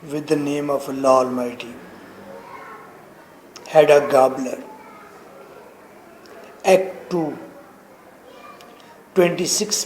with the name of Allah Almighty. Hedda Gabler. Act 2. 26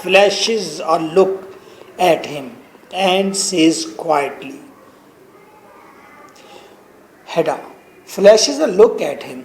flashes a look at him and says quietly. Hedda flashes a look at him.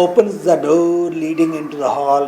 opens the door leading into the hall.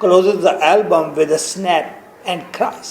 closes the album with a snap and cries.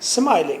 Smiling.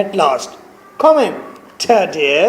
At last. Come in, dear.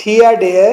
Thea dear.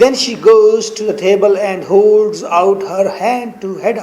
Then she goes to the table and holds out her hand to Hedda.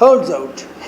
holds out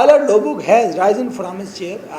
Alert Lobog has risen from his chair.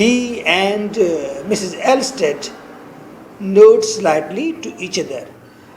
He and Mrs. Elstead nod slightly to each other.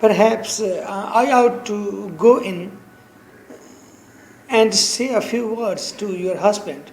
perhaps I ought to go in and say a few words to your husband.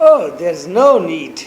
Oh, there's no need.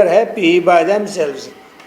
are happy by themselves.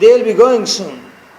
They'll be going soon.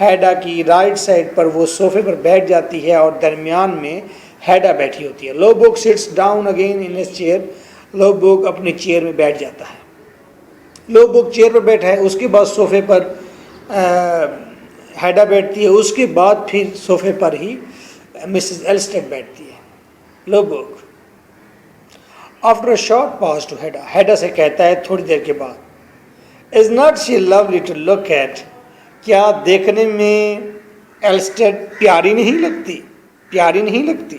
ہیڈا کی right side پر وہ صوفے پر بیٹھ جاتی ہے اور درمیان میں ہیڈا بیٹھی ہوتی ہے. Lovborg sits down again in his chair. Lovborg اپنی چیئر میں بیٹھ جاتا ہے. لوبوک چیئر پر بیٹھا ہے, اس کے بعد صوفے پر ہیڈا بیٹھتی ہے, اس کے بعد پھر صوفے پر ہی مسز ایلسٹیڈ بیٹھتی ہے. Lovborg after a short pause to Hedda. Hedda سے کہتا ہے تھوڑی دیر کے بعد, is not she lovely to look at. کیا دیکھنے میں ایلسٹیڈ پیاری نہیں لگتی, پیاری نہیں لگتی.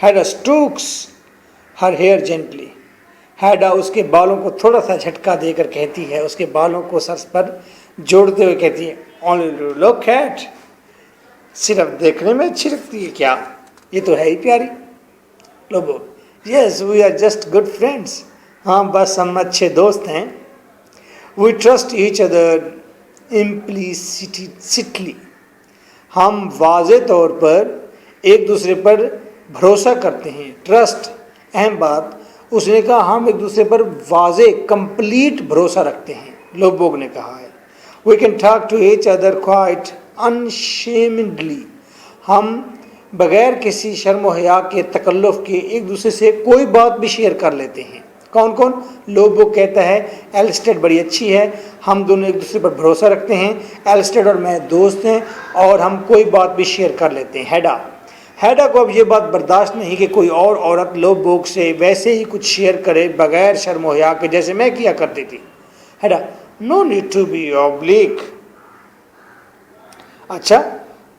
ہیڈا اسٹروکس ہر ہیئر جینٹلی. ہیڈا اس کے بالوں کو تھوڑا سا جھٹکا دے کر کہتی ہے, اس کے بالوں کو سر پر جوڑتے ہوئے کہتی ہے, اونلی ٹو لک ایٹ. صرف دیکھنے میں اچھی لگتی ہے کیا, یہ تو ہے ہی پیاری. Lovborg yes we are just good friends. ہاں بس ہم اچھے دوست ہیں. We trust each other implicitly. ہم واضح طور پر ایک دوسرے پر بھروسہ کرتے ہیں. ٹرسٹ اہم بات, اس نے کہا ہم ایک دوسرے پر واضح کمپلیٹ بھروسہ رکھتے ہیں. لوبوگ نے کہا ہے we can talk to each other quite unshamedly. ہم بغیر کسی شرم و حیا کے تکلف کے ایک دوسرے سے کوئی بات بھی شیئر کر لیتے ہیں. کون کون؟ لوبوگ کہتا ہے ایلسٹیڈ بڑی اچھی ہے, ہم دونوں ایک دوسرے پر بھروسہ رکھتے ہیں, ایلسٹیڈ اور میں دوست ہیں اور ہم کوئی بات بھی شیئر کر لیتے ہیں. ہیڈا کو اب یہ بات برداشت نہیں کہ کوئی اور عورت لوبوگ سے ویسے ہی کچھ شیئر کرے بغیر شرم و حیا کے جیسے میں کیا کرتی تھی. Hedda no need to be oblique. اچھا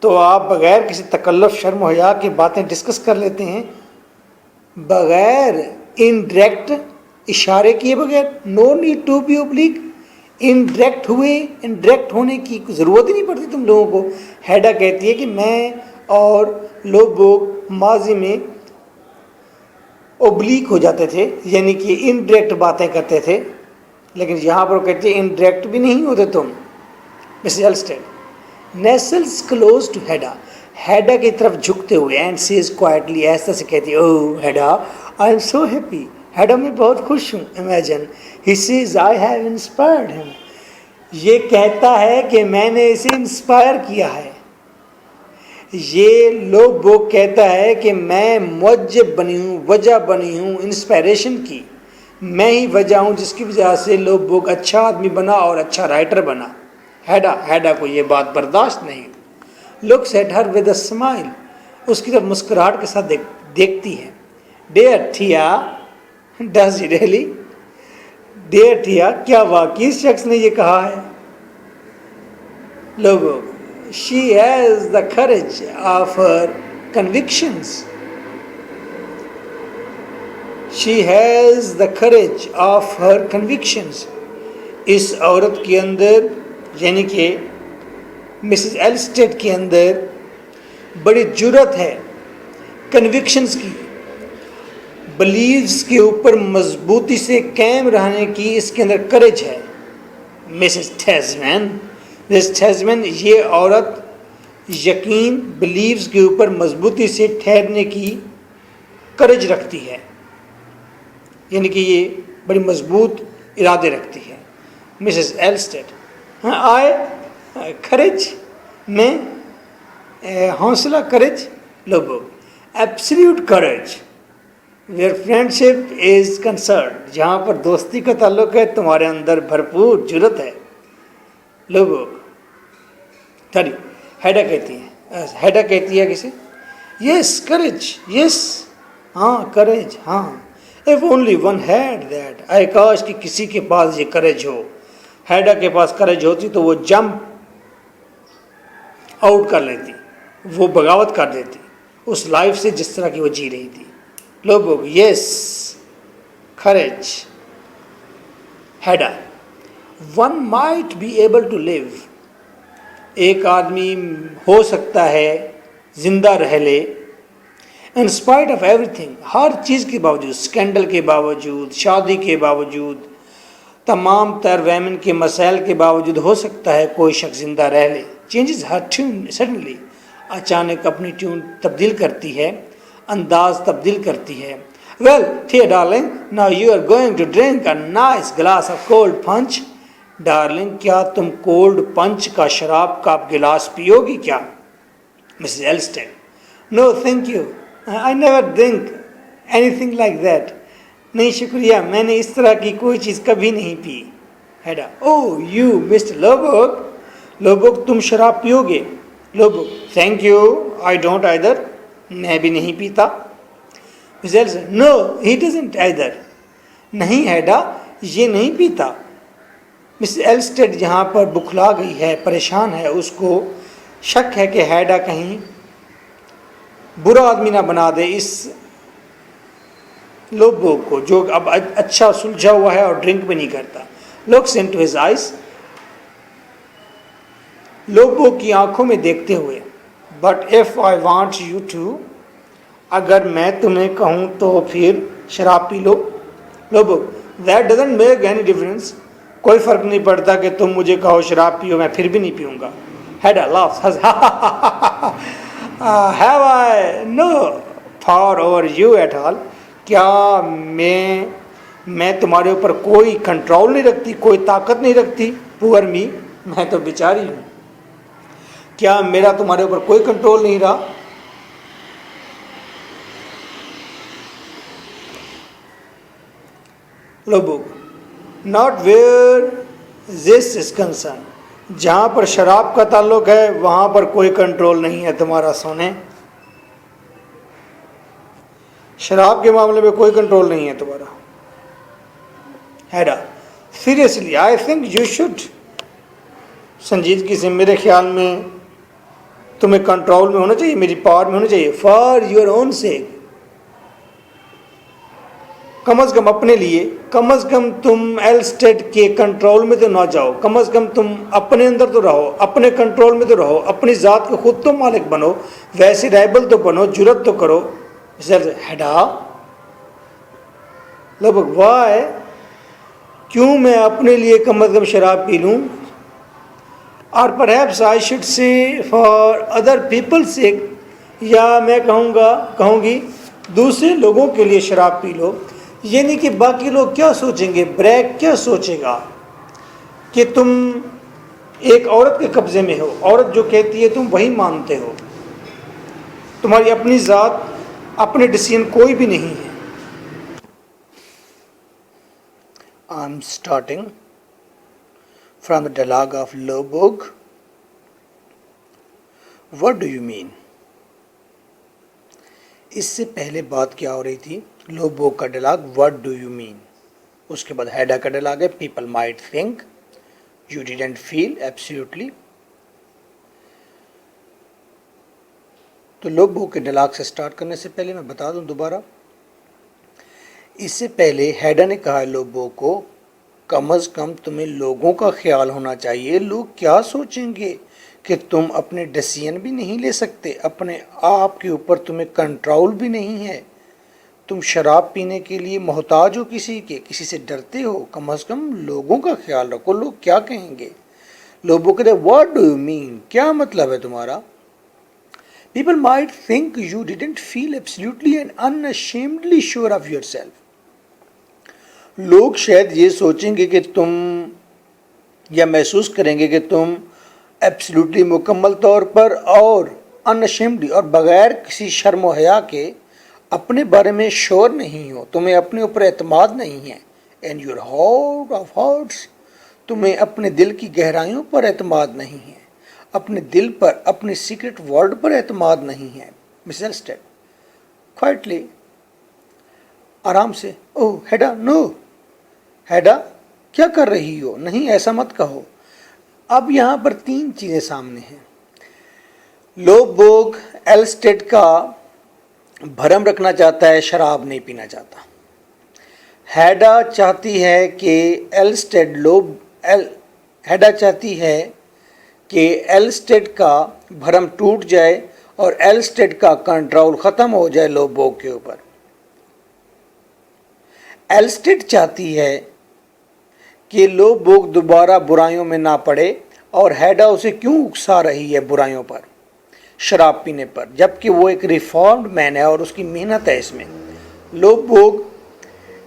تو آپ بغیر کسی تکلف شرم و حیا کی باتیں ڈسکس کر لیتے ہیں, بغیر انڈائریکٹ اشارے کیے بغیر. No need to be oblique. Indirect ہونے کی ضرورت ہی نہیں پڑتی تم لوگوں کو. ہیڈا کہتی ہے کہ میں اور لوبوگ ماضی میں اوبلیک ہو جاتے تھے, یعنی کہ انڈائریکٹ باتیں کرتے تھے, لیکن یہاں پر کہتے ہیں انڈائریکٹ بھی نہیں ہوتے تم. Mrs Elvsted nestles close to Hedda. Hedda کی طرف جھکتے ہوئے اینڈ سیز کوائٹلی, ایسا سے کہتی ہے, او ہیڈا آئی ایم سو ہیپی. ہیڈا میں بہت خوش ہوں. Imagine he says I have inspired ہم. یہ کہتا ہے کہ میں نے اسے انسپائر کیا ہے. یہ لوبوگ کہتا ہے کہ میں موجب بنی ہوں, وجہ بنی ہوں انسپائریشن کی. میں ہی وجہ ہوں جس کی وجہ سے لوبوگ اچھا آدمی بنا اور اچھا رائٹر بنا. ہیڈا کو یہ بات برداشت نہیں. Looks at her with a smile. اس کی طرف مسکراہٹ کے ساتھ دیکھتی ہے. ڈیئر تھیا, ڈز ہی ریئلی؟ ڈیئر تھیا, کیا واقعی اس شخص نے یہ کہا ہے؟ لوبوگ she has the courage of her convictions. She has the courage of her convictions. اس عورت کے اندر, یعنی کہ مسز ایلسٹیڈ کے اندر بڑی جرأت ہے کنوکشنز کی, بلیوز کے اوپر مضبوطی سے قائم رہنے کی اس کے اندر کریج ہے. مسز تھیزمین یہ عورت یقین بلیوز کے اوپر مضبوطی سے ٹھہرنے کی کریج رکھتی ہے, یعنی کہ یہ بڑی مضبوط ارادے رکھتی ہے. مسز ایلسٹیڈ آئے کریج میں حوصلہ courage. Lovborg absolute courage where friendship is concerned. جہاں پر دوستی کا تعلق ہے تمہارے اندر بھرپور جرأت ہے. لوبوگ ہیڈا کہتی ہے کسے؟ یس کریج, یس ہاں کریج, ہاں. if only one had that. اے کاش کہ کسی کے پاس یہ کریج ہو. ہیڈا کے پاس کریج ہوتی تو وہ جمپ آؤٹ کر لیتی, وہ بغاوت کر دیتی اس لائف سے جس طرح کی وہ جی رہی تھی. Lovborg yes courage. Hedda one might be able to live. ایک آدمی ہو سکتا ہے زندہ رہ لے, in spite of everything, ہر چیز کے باوجود, اسکینڈل کے باوجود, شادی کے باوجود, تمام تر ویمن کے مسائل کے باوجود ہو سکتا ہے کوئی شخص زندہ رہ لے. چینجز ہر ٹیون سڈنلی, اچانک اپنی ٹیون تبدیل کرتی ہے, انداز تبدیل کرتی ہے. Well Thea darling, now you are going to drink a nice glass of cold punch. Darling کیا تم کولڈ پنچ کا شراب کا گلاس پیو گی کیا؟ Mrs Elvsted no thank you I never drink anything like that. نہیں شکریہ، میں نے اس طرح کی کوئی چیز کبھی نہیں پی. ہیڈا او یو مسٹر لوبوگ، لوبوگ تم شراب پیو گے؟ Lovborg thank you I don't either, میں بھی نہیں پیتا. Mrs Elvsted no he doesn't either, نہیں ہیڈا یہ نہیں پیتا. مسز ایلسٹیڈ یہاں پر بکھلا گئی ہے، پریشان ہے، اس کو شک ہے کہ ہیڈا کہیں برا آدمی نہ بنا دے اس لوبوگ کو جو اب اچھا سلجھا ہوا ہے اور ڈرنک بھی نہیں کرتا. Looks into his eyes, Lovborg کی آنکھوں میں دیکھتے ہوئے. But if I want you to, اگر میں تمہیں کہوں تو پھر شراب پی لو. Lovborg that doesn't make any difference, کوئی فرق نہیں پڑتا کہ تم مجھے کہو شراب پیو، میں پھر بھی نہیں پیوں گا. Hedda laughs have I no power over you at all, کیا میں تمہارے اوپر کوئی کنٹرول نہیں رکھتی، کوئی طاقت نہیں رکھتی؟ پور می، میں تو بیچاری ہوں، کیا میرا تمہارے اوپر کوئی کنٹرول نہیں رہا؟ Lovborg not where this is concerned, جہاں پر شراب کا تعلق ہے وہاں پر کوئی کنٹرول نہیں ہے تمہارا سونے، شراب کے معاملے میں کوئی کنٹرول نہیں ہے تمہارا. Hedda seriously I think you should, سنجیدگی سے میرے خیال میں تمہیں کنٹرول میں ہونا چاہیے، میری پاور میں ہونا چاہیے. فار یور اون سیک، کم از کم اپنے لیے، کم از کم تم ایلسٹیڈ کے کنٹرول میں تو نہ جاؤ، کم از کم تم اپنے اندر تو رہو، اپنے کنٹرول میں تو رہو، اپنی ذات کے خود تو مالک بنو، ویسے ریبل تو بنو، جرت تو کرو. ہیڈا لوبوگ وائے، کیوں میں اپنے لیے کم از کم شراب پی لوں؟ اور perhaps I should say for other people sake, یا میں کہوں گی دوسرے لوگوں کے لیے شراب پی لو. یعنی کہ باقی لوگ کیا سوچیں گے، بریک کیا سوچے گا کہ تم ایک عورت کے قبضے میں ہو، عورت جو کہتی ہے تم وہی مانتے ہو، تمہاری اپنی ذات، اپنے ڈیسیژن کوئی بھی نہیں ہے. I'm starting from the dialogue of Lobog. What do you mean? اس سے پہلے بات کیا ہو رہی تھی؟ لوبوگ کا dialogue What do you mean؟ اس کے بعد ہیڈا کا ڈائلاگ ہے People might think you didn't feel absolutely. تو لوبوگ کے ڈائلاگ سے سٹارٹ کرنے سے پہلے میں بتا دوں دوبارہ، اس سے پہلے ہیڈا نے کہا لوبوگ کو کم از کم تمہیں لوگوں کا خیال ہونا چاہیے، لوگ کیا سوچیں گے کہ تم اپنے ڈیسیژن بھی نہیں لے سکتے، اپنے آپ کے اوپر تمہیں کنٹرول بھی نہیں ہے، تم شراب پینے کے لیے محتاج ہو کسی سے ڈرتے ہو، کم از کم لوگوں کا خیال رکھو، لوگ کیا کہیں گے. لوبوگ کہتے ہیں What do you mean؟ کیا مطلب ہے تمہارا؟ People might think you didn't feel absolutely and unashamedly sure of yourself. لوگ شاید یہ سوچیں گے کہ تم، یا محسوس کریں گے کہ تم ایبسلیوٹلی مکمل طور پر اور unashamedly اور بغیر کسی شرم و حیا کے اپنے بارے میں شور نہیں ہو، تمہیں اپنے اوپر اعتماد نہیں ہے. And your heart of hearts، تمہیں اپنے دل کی گہرائیوں پر اعتماد نہیں ہے، اپنے دل پر، اپنے سیکرٹ ورڈ پر اعتماد نہیں ہے. مسز ایلسٹیڈ کوائٹلی، آرام سے، اوہ ہیڈا نو، ہیڈا کیا کر رہی ہو، نہیں ایسا مت کہو. اب یہاں پر تین چیزیں سامنے ہیں. لوبوگ ایلسٹیڈ کا بھرم رکھنا چاہتا ہے، شراب نہیں پینا چاہتا. ہیڈا چاہتی ہے کہ ہیڈا چاہتی ہے کہ ایلسٹیڈ کا بھرم ٹوٹ جائے اور ایلسٹیڈ کا کنٹرول ختم ہو جائے لوبوگ کے اوپر. ایلسٹیڈ چاہتی ہے کہ لوبوگ دوبارہ برائیوں میں نہ پڑے، اور ہیڈا اسے کیوں اکسا رہی ہے برائیوں پر، شراب پینے پر، جبکہ وہ ایک ریفارمڈ مین ہے اور اس کی محنت ہے اس میں. لوبوگ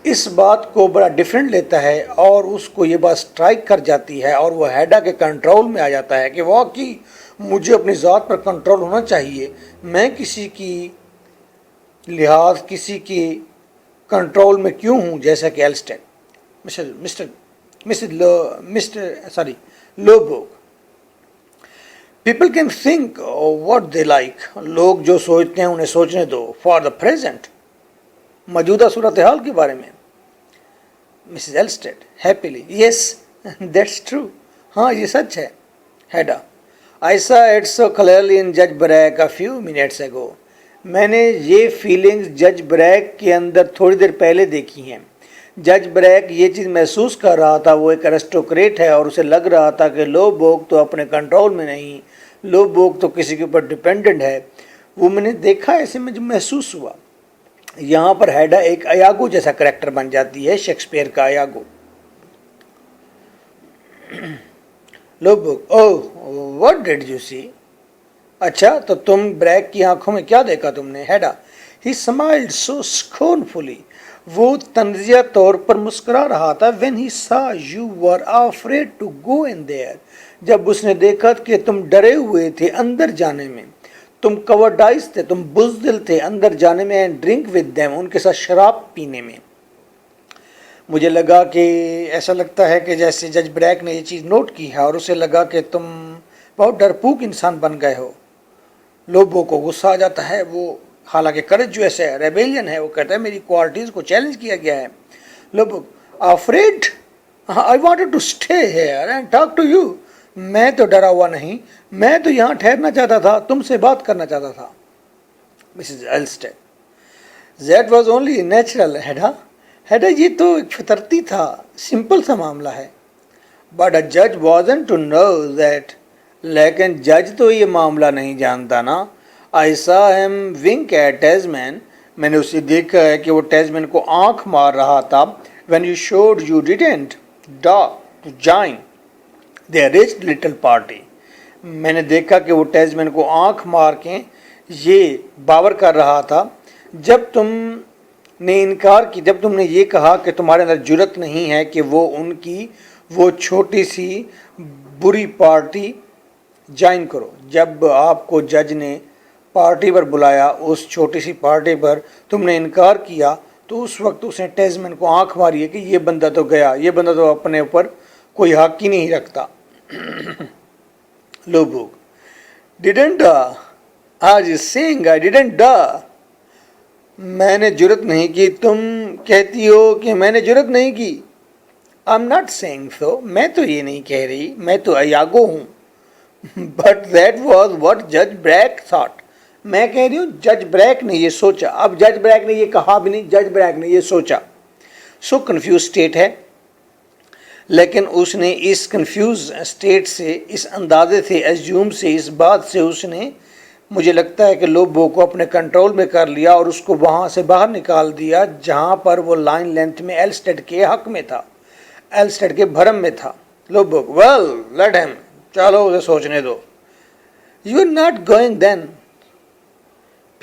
اس بات کو بڑا ڈیفرنٹ لیتا ہے اور اس کو یہ بات سٹرائک کر جاتی ہے اور وہ ہیڈا کے کنٹرول میں آ جاتا ہے کہ واقعی مجھے اپنی ذات پر کنٹرول ہونا چاہیے، میں کسی کی لحاظ کسی کی کنٹرول میں کیوں ہوں، جیسا کہ Elvsted Mr Lovborg. People can think what they like, لوگ جو سوچتے ہیں انہیں سوچنے دو. فار دا پریزنٹ، موجودہ صورتحال کے بارے میں. Mrs Elvsted happily, yes that's true, ہاں یہ سچ ہے. ہیڈا، I saw it so clearly in Judge Bragg a few minutes ago. میں نے یہ فیلنگز جج بریگ کے اندر تھوڑی دیر پہلے دیکھی ہیں. جج بریگ یہ چیز محسوس کر رہا تھا، وہ ایک ارسٹوکریٹ ہے اور اسے لگ رہا تھا کہ لوبوگ تو اپنے کنٹرول میں نہیں، لوبوگ تو کسی کے اوپر ڈیپینڈنٹ ہے. وہ میں نے دیکھا، ایسے میں جو محسوس ہوا. یہاں پر ہیڈا ایک ایاگو جیسا کریکٹر بن جاتی ہے، شیکسپیئر کا ایاگو. لوبوگ، اوہ واٹ ڈیڈ یو سی؟ اچھا تو تم بریگ کی آنکھوں میں کیا دیکھا تم نے؟ ہیڈا، ہی اسمائلڈ سو سکونفلی، وہ تنزیہ طور پر مسکرا رہا تھا. When he saw you were afraid to go in there, جب اس نے دیکھا کہ تم ڈرے ہوئے تھے اندر جانے میں، تم کوارڈائز تھے، تم بزدل تھے اندر جانے میں. اینڈ ڈرنک ود دیم، ان کے ساتھ شراب پینے میں. مجھے لگا کہ ایسا لگتا ہے کہ جیسے جج بریگ نے یہ چیز نوٹ کی ہے اور اسے لگا کہ تم بہت ڈرپوک انسان بن گئے ہو. لوبو کو غصہ آ جاتا ہے، وہ حالانکہ کرج جو ایسے ریبیلین ہے، وہ کہتا ہے میری کوالٹیز کو چیلنج کیا گیا ہے. لوبو، afraid I wanted to stay here and talk to you. میں تو ڈرا ہوا نہیں، میں تو یہاں ٹھہرنا چاہتا تھا، تم سے بات کرنا چاہتا تھا. Mrs Elvsted, that was only natural. Hedda یہ تو ایک فطرتی تھا، سمپل سا معاملہ ہے. بٹ اے جج وازنٹ ٹو نو دیٹ، لیکن جج تو یہ معاملہ نہیں جانتا نا. آئی سا ہیم ونک ایٹ ٹیزمین، میں نے اسے دیکھا ہے کہ وہ ٹیزمین کو آنکھ مار رہا تھا. When you should you didn't dare to join their rich little party, میں نے دیکھا کہ وہ ٹیزمین کو آنکھ مار کے یہ باور کر رہا تھا جب تم نے انکار کی، جب تم نے یہ کہا کہ تمہارے اندر جرت نہیں ہے کہ وہ ان کی وہ چھوٹی سی بری پارٹی جوائن کرو. جب آپ کو جج نے پارٹی پر بلایا، اس چھوٹی سی پارٹی پر تم نے انکار کیا، تو اس وقت اس نے ٹیزمین کو آنکھ ماری ہے کہ یہ بندہ تو گیا، یہ بندہ تو اپنے اوپر کوئی حق ہی نہیں رکھتا. لوبوگ، ڈیڈنٹ آج سینگ آئی ڈیڈنٹ ڈا، میں نے جرت نہیں کی. تم کہتی ہو کہ میں نے جرت نہیں کی. I'm not saying so، میں تو یہ نہیں کہہ رہی، میں تو ایاگو ہوں. But that was what Judge Bragg thought، میں کہہ رہی ہوں جج بریگ نے یہ سوچا. اب جج بریگ نے یہ کہا بھی نہیں، جج بریگ نے یہ سوچا. سو کنفیوز اسٹیٹ ہے، لیکن اس نے اس کنفیوز اسٹیٹ سے، اس اندازے سے، ایزیوم سے، اس بات سے اس نے مجھے لگتا ہے کہ لوبو کو اپنے کنٹرول میں کر لیا اور اس کو وہاں سے باہر نکال دیا جہاں پر وہ لائن لینتھ میں ایلسٹیڈ کے حق میں تھا، ایلسٹیڈ کے بھرم میں تھا. لوبو، ویل لیٹ ہم، چلو اسے سوچنے دو. You are not going then,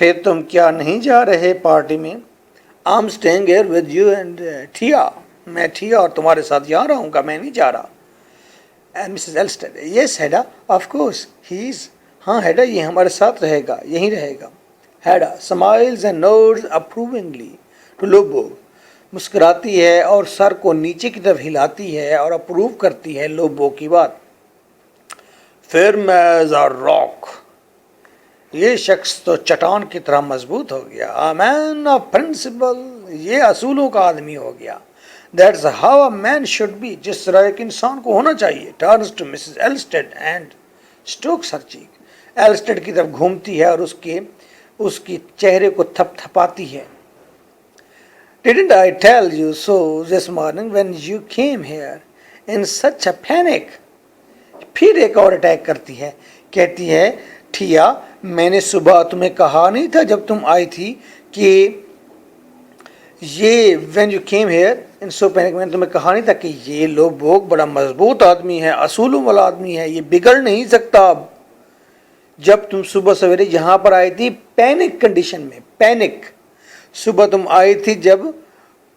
پھر تم کیا نہیں جا رہے پارٹی میں؟ I am staying here with you and Thea, میں ٹھیا اور تمہارے ساتھ یہاں رہوں گا، میں نہیں جا رہا. And Mrs Elvsted, yes Hedda of course he is, ہاں ہیڈا یہ ہمارے ساتھ رہے گا، یہیں رہے گا. Hedda smiles and nods approvingly to Lovborg, مسکراتی ہے اور سر کو نیچے کی طرف ہلاتی ہے اور اپروو کرتی ہے لوبو کی بات. فرم ایز اے راک، یہ شخص تو چٹان کی طرح مضبوط ہو گیا. اے مین آف پرنسپل، یہ اصولوں کا آدمی ہو گیا. That's how a man should be, جس طرح ایک انسان کو ہونا چاہیے. Turns to Mrs Elvsted and strokes her cheek, Elvsted کی طرف گھومتی ہے اور اس کی چہرے کو تھپ تھپاتی ہے. Didn't I tell you so this morning when you came here in such a panic؟ پھر ایک اور اٹیک کرتی ہے، کہتی ہے ٹھیا میں نے صبح تمہیں کہا نہیں تھا جب تم آئی تھی کہ یہ when you came here in so panic، میں نے تمہیں کہا نہیں تھا کہ یہ لوبوگ بڑا مضبوط آدمی ہے، اصولوں والا آدمی ہے، یہ بگڑ نہیں سکتا. اب جب تم صبح سویرے یہاں پر آئی تھی پینک کنڈیشن میں، پینک، صبح تم آئی تھی جب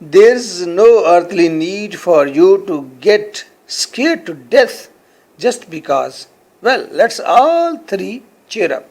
There is no earthly need for you to get scared to death just because. Well, let's all three cheer up.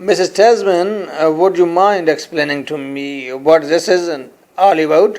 Mrs. Tasman, would you mind explaining to me what this is all about?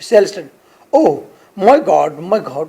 Mrs. Elston, oh my God,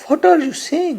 what are you saying?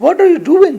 What are you doing?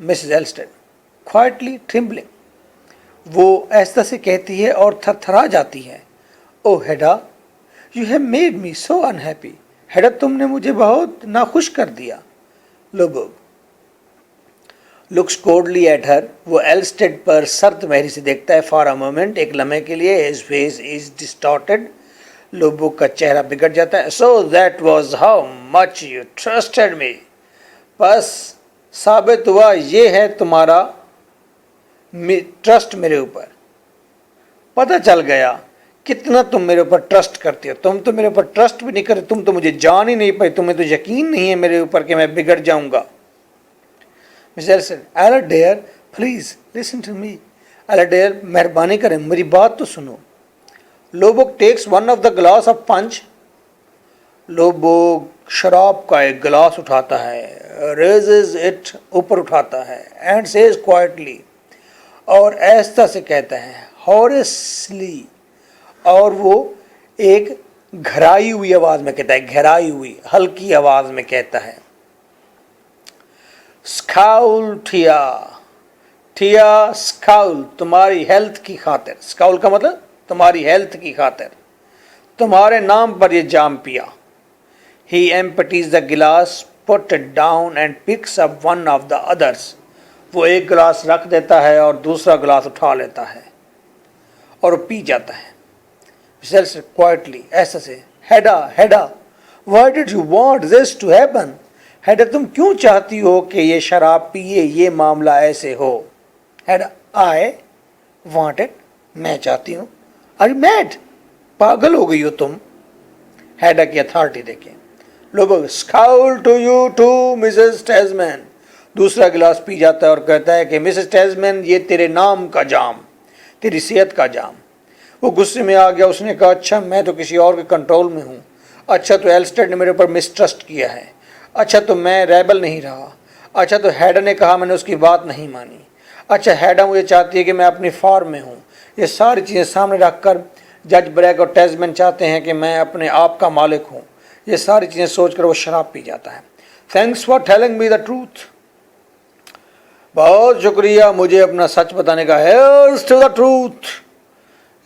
Mrs. Elstead, quietly trembling. وہ ایسا سے کہتی ہے اور تھر تھرا جاتی ہے. Oh Hedda, you have made me so unhappy. ہیڈا تم نے مجھے بہت ناخوش کر دیا. لوبوگ looks coldly at her. وہ ایلسٹیڈ پر سرد مہری سے دیکھتا ہے. For a moment, ایک لمحے کے لیے. His face is distorted. لوبوگ کا چہرہ بگڑ جاتا ہے. So that was how much you trusted me. بس ثابت ہوا یہ ہے تمہارا ٹرسٹ میرے اوپر. پتہ چل گیا کتنا تم میرے اوپر ٹرسٹ کرتے ہو. تم تو میرے اوپر ٹرسٹ بھی نہیں کرتے, تم تو مجھے جان ہی نہیں پائی. تمہیں تو یقین نہیں ہے میرے اوپر کہ میں بگڑ جاؤں گا. Ella dear, please listen to me. Ella dear, مہربانی کریں میری بات تو سنو. لوبوگ takes one of the glass of punch. لوبوگ شراب کا ایک گلاس اٹھاتا ہے. raises it, اوپر اٹھاتا ہے. and says quietly, اور ایسا سے کہتا ہے. horriously, اور وہ ایک گھرائی ہوئی آواز میں کہتا ہے. گھرائی ہوئی ہلکی آواز میں کہتا ہے. اسکاؤل ٹھیا, ٹھیا اسکاؤل, تمہاری ہیلتھ کی خاطر. اسکاؤل کا مطلب تمہاری ہیلتھ کی خاطر, تمہارے نام پر یہ جام پیا. He empties the glass, put it down and picks up one of the others. وہ ایک گلاس رکھ دیتا ہے اور دوسرا گلاس اٹھا لیتا ہے اور پی جاتا ہے. Quietly, ایسا سے. Hedda, Hedda, why did you want this to happen? Hedda, تم کیوں چاہتی ہو کہ یہ شراب پیے, یہ معاملہ ایسے ہو. Hedda, I want it, میں چاہتی ہوں. Are you mad? پاگل ہو گئی ہو تم. Hedda کی اتھارٹی دیکھیں. لوگ scowl to you too, Mrs. Tasman. دوسرا گلاس پی جاتا ہے اور کہتا ہے کہ مسز ٹیزمین, یہ تیرے نام کا جام, تیری صحت کا جام. وہ غصے میں آ گیا. اس نے کہا اچھا میں تو کسی اور کے کنٹرول میں ہوں. اچھا تو ایلسٹیڈ نے میرے اوپر مسٹرسٹ کیا ہے. اچھا تو میں ریبل نہیں رہا. اچھا تو ہیڈا نے کہا, میں نے اس کی بات نہیں مانی. اچھا ہیڈا مجھے چاہتی ہے کہ میں اپنی فارم میں ہوں. یہ ساری چیزیں سامنے رکھ کر جج بریگ اور ٹیزمین چاہتے ہیں کہ میں اپنے آپ کا مالک ہوں. یہ ساری چیزیں سوچ کر وہ شراب پی جاتا ہے. Thanks for telling me the truth. بہت شکریہ مجھے اپنا سچ بتانے کا. Here's to the truth.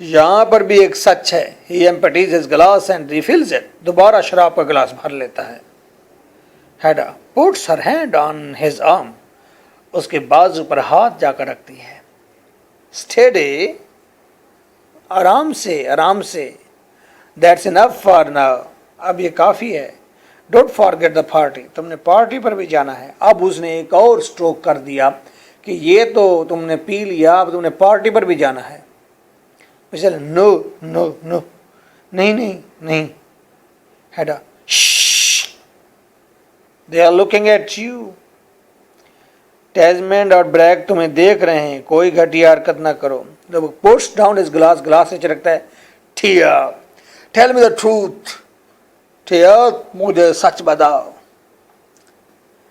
یہاں پر بھی ایک سچ ہے. He empties his glass and refills it. دوبارہ شراب کا گلاس بھر لیتا ہے. Hedda puts her hand on his arm. اس کے بازو پر ہاتھ جا کر رکھتی ہے. Steady, آرام سے, آرام سے. That's enough for now. اب یہ کافی ہے. Don't forget the party. تم نے پارٹی پر بھی جانا ہے. اب اس نے ایک اور سٹروک کر دیا کہ یہ تو تم نے پی لیا, اب تم نے پارٹی پر بھی جانا ہے. نو نو نو, نہیں نہیں نہیں. Hedda, shh, they are looking at you. ٹیزمینڈ اور بریگ تمہیں دیکھ رہے ہیں, کوئی گھٹیا حرکت نہ کرو. جب puts down his glass, glass سے چرکتا ہے. ٹھیا, tell me the truth. ٹھیا مجھے سچ بتاؤ.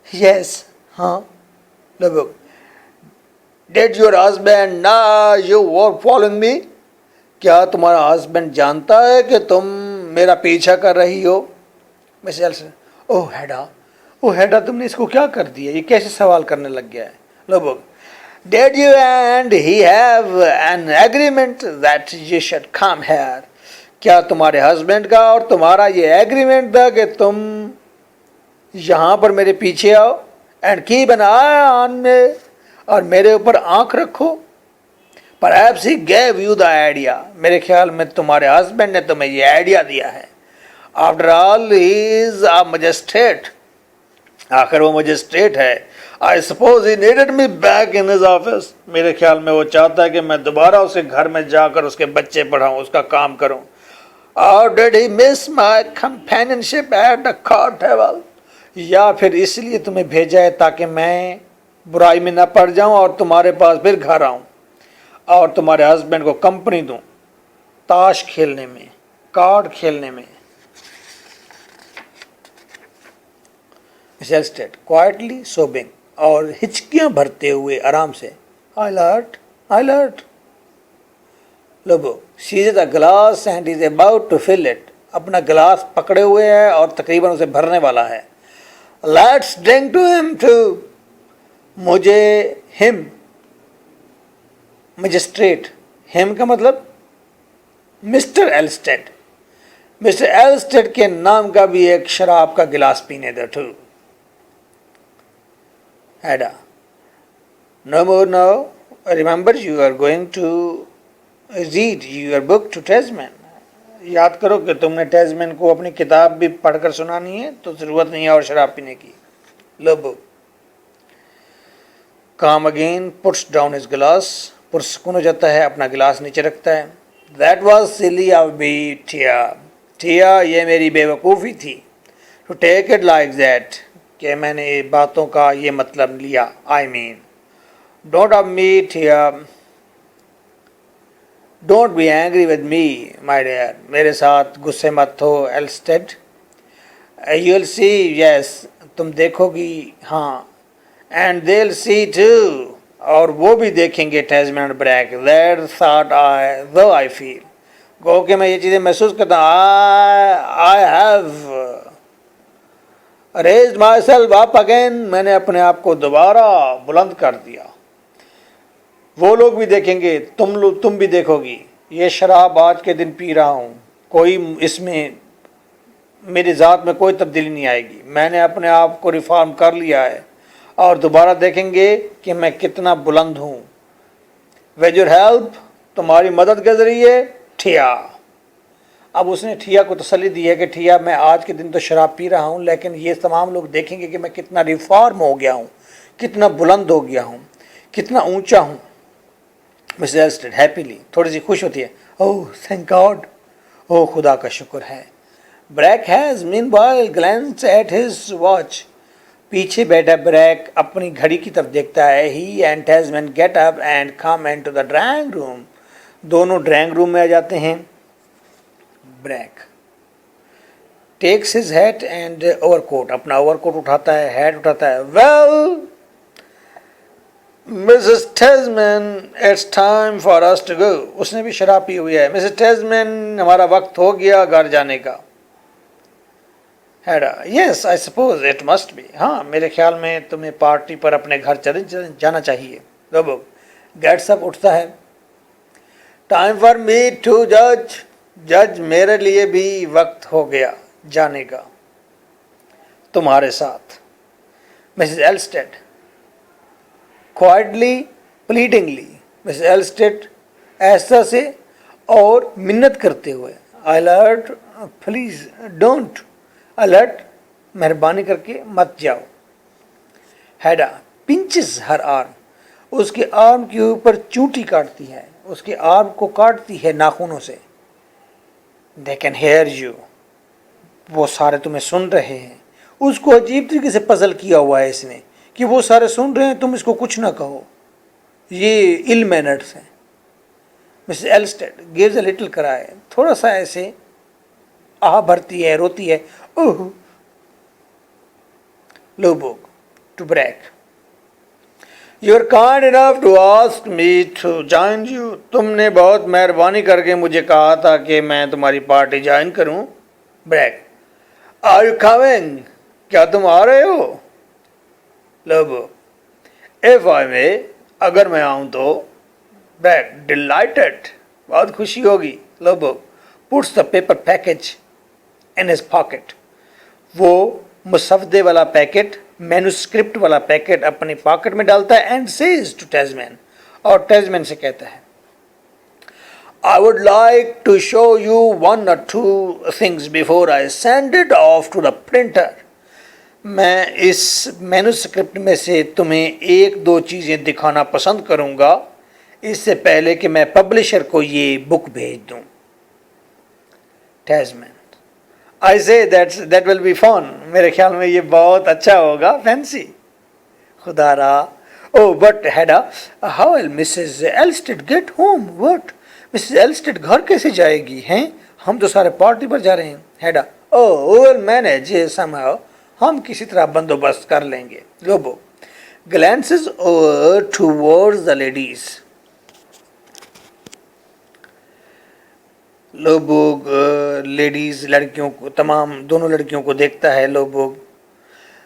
Yes, ہاں. لوگ did your husband know you were following me? کیا تمہارا ہسبینڈ جانتا ہے کہ تم میرا پیچھا کر رہی ہو؟ اوہ ہیڈا, اوہ ہیڈا, تم نے اس کو کیا کر دیا, یہ کیسے سوال کرنے لگ گیا ہے. لوگ Did you and he have an agreement that you should come here? کیا تمہارے ہسبینڈ کا اور تمہارا یہ ایگریمنٹ تھا کہ تم یہاں پر میرے پیچھے آؤ. And keep an eye on me, اور میرے اوپر آنکھ رکھو. Perhaps he gave you the idea. میرے خیال میں تمہارے ہسبینڈ نے تمہیں یہ آئیڈیا دیا ہے. After all, he is a magistrate. آخر وہ مجسٹریٹ ہے. I suppose he needed me back in his office. میرے خیال میں وہ چاہتا ہے کہ میں دوبارہ اسے گھر میں جا کر اس کے بچے پڑھاؤں, اس کا کام کروں. Or did he miss my companionship at the court table? یا پھر اس لیے تمہیں بھیجا ہے تاکہ میں برائی میں نہ پڑ جاؤں اور تمہارے پاس پھر گھر آؤں اور تمہارے ہسبینڈ کو کمپنی دوں تاش کھیلنے میں, کارڈ کھیلنے میں. Elstead quietly sobbing, اور ہچکیاں بھرتے ہوئے آرام سے. I learnt. Logo seizes a glass and is about to fill it. اپنا گلاس پکڑے ہوئے ہے اور تقریباً اسے بھرنے والا ہے. Let's drink to him too. مجھے ہم مجسٹریٹ، ہم کا مطلب مسٹر ایلسٹیڈ، مسٹر ایلسٹیڈ کے نام کا بھی ایک شراب کا گلاس پینے دو to. Ada. No more now. Remember you are going to read your book to Tasman. یاد کرو کہ تم نے ٹیزمین کو اپنی کتاب بھی پڑھ کر سنانی ہے، تو ضرورت نہیں ہے اور شراب پینے کی. لو بک. کام again puts down his glass. پرسکون ہو جاتا ہے، اپنا گلاس نیچے رکھتا ہے. That was silly of me, Tia. Tia, یہ میری بے وقوفی تھی. To take it like that. کہ میں نے باتوں کا یہ مطلب لیا. I mean. Don't of me, Tia. Don't be angry with me, my dear. میرے ساتھ غصے مت ہو ایلسٹیڈ. You'll see, yes. تم دیکھو گی، ہاں. And they'll see too. اور وہ بھی دیکھیں گے ٹیزمین اور break. That thought though I feel. گو کہ میں یہ چیزیں محسوس کرتا ہوں. I have raised myself up again. میں نے اپنے آپ کو دوبارہ بلند کر دیا. وہ لوگ بھی دیکھیں گے، تم بھی دیکھو گی. یہ شراب آج کے دن پی رہا ہوں، کوئی اس میں میری ذات میں کوئی تبدیلی نہیں آئے گی. میں نے اپنے آپ کو ریفارم کر لیا ہے، اور دوبارہ دیکھیں گے کہ میں کتنا بلند ہوں. with your help. تمہاری مدد کے ذریعے. ٹھیا. اب اس نے ٹھیا کو تسلی دی ہے کہ ٹھیا میں آج کے دن تو شراب پی رہا ہوں، لیکن یہ تمام لوگ دیکھیں گے کہ میں کتنا ریفارم ہو گیا ہوں، کتنا بلند ہو گیا ہوں، کتنا اونچا ہوں. مسز ایلسٹیڈ ہیپیلی، تھوڑی سی خوش ہوتی ہے. اوہ تھینک گاڈ. اوہ خدا کا شکر ہے. Brack has meanwhile glance at his watch. پیچھے بیٹھا بریک اپنی گھڑی کی طرف دیکھتا ہے. He and Tesman get up and come into the drawing room. دونوں ڈرائنگ روم میں آ جاتے ہیں. Brack takes his hat and overcoat. اپنا اوور کوٹ اٹھاتا ہے، ہیٹ اٹھاتا ہے. Well Mrs Tesman it's time for us to go. اس نے بھی شراب پی ہوئی ہے. مسز ٹیزمین ہمارا وقت ہو گیا گھر جانے کا. Hedda yes I suppose it must be. ہاں میرے خیال میں تمہیں پارٹی پر اپنے گھر جانا چاہیے. گیٹس اپ اٹھتا ہے. ٹائم فار می ٹو جج. جج میرے لیے بھی وقت ہو گیا جانے کا تمہارے ساتھ. Mrs Elvsted quietly pleadingly. Mrs Elvsted ایسا سے اور منت کرتے ہوئے. Alert please don't. الرٹ مہربانی کر کے مت جاؤ. ہیڈا پنچز ہر آرم. اس کے آرم کے اوپر چونٹی کاٹتی ہے، اس کے آرم کو کاٹتی ہے ناخنوں سے. They can hear you. وہ سارے تمہیں سن رہے ہیں. اس کو عجیب طریقے سے پزل کیا ہوا ہے اس نے کہ وہ سارے سن رہے ہیں، تم اس کو کچھ نہ کہو. یہ ill manners ہیں. Mrs Elvsted gives a little cry. تھوڑا سا ایسے آہ بھرتی ہے، روتی ہے. Oh. Lovborg to Brack. You are kind enough to ask me to join you. تم نے بہت مہربانی کر کے مجھے کہا تھا کہ میں تمہاری پارٹی جوائن کروں. Break Are you coming? کیا تم آ رہے ہو؟ Lobo If I may. اگر میں آؤں تو. Break Delighted. بہت خوشی ہوگی. Lobo Puts the paper package in his pocket. وہ مسودے والا پیکٹ، مینوسکرپٹ والا پیکٹ اپنی پاکٹ میں ڈالتا ہے. And says to Tesman. اور ٹیزمین سے کہتا ہے I would like to show you one or two things before I send it off to the printer. میں اس مینوسکرپٹ میں سے تمہیں ایک دو چیزیں دکھانا پسند کروں گا اس سے پہلے کہ میں پبلشر کو یہ بک بھیج دوں. ٹیزمین I say that will be fun. میرے خیال میں یہ بہت اچھا ہوگا. فینسی. خدا را. Oh but Hedda, how will Mrs. Elstead get home? What? Mrs. Elstead گھر کیسے جائے گی ہیں؟ ہم تو سارے پارٹی پر جا رہے ہیں. Hedda, oh we'll manage somehow. ہم کسی طرح بندوبست کر لیں گے. Lovborg glances over towards the ladies. Lovborg ladies لڑکیوں کو، تمام دونوں لڑکیوں کو دیکھتا ہے. لوبوگ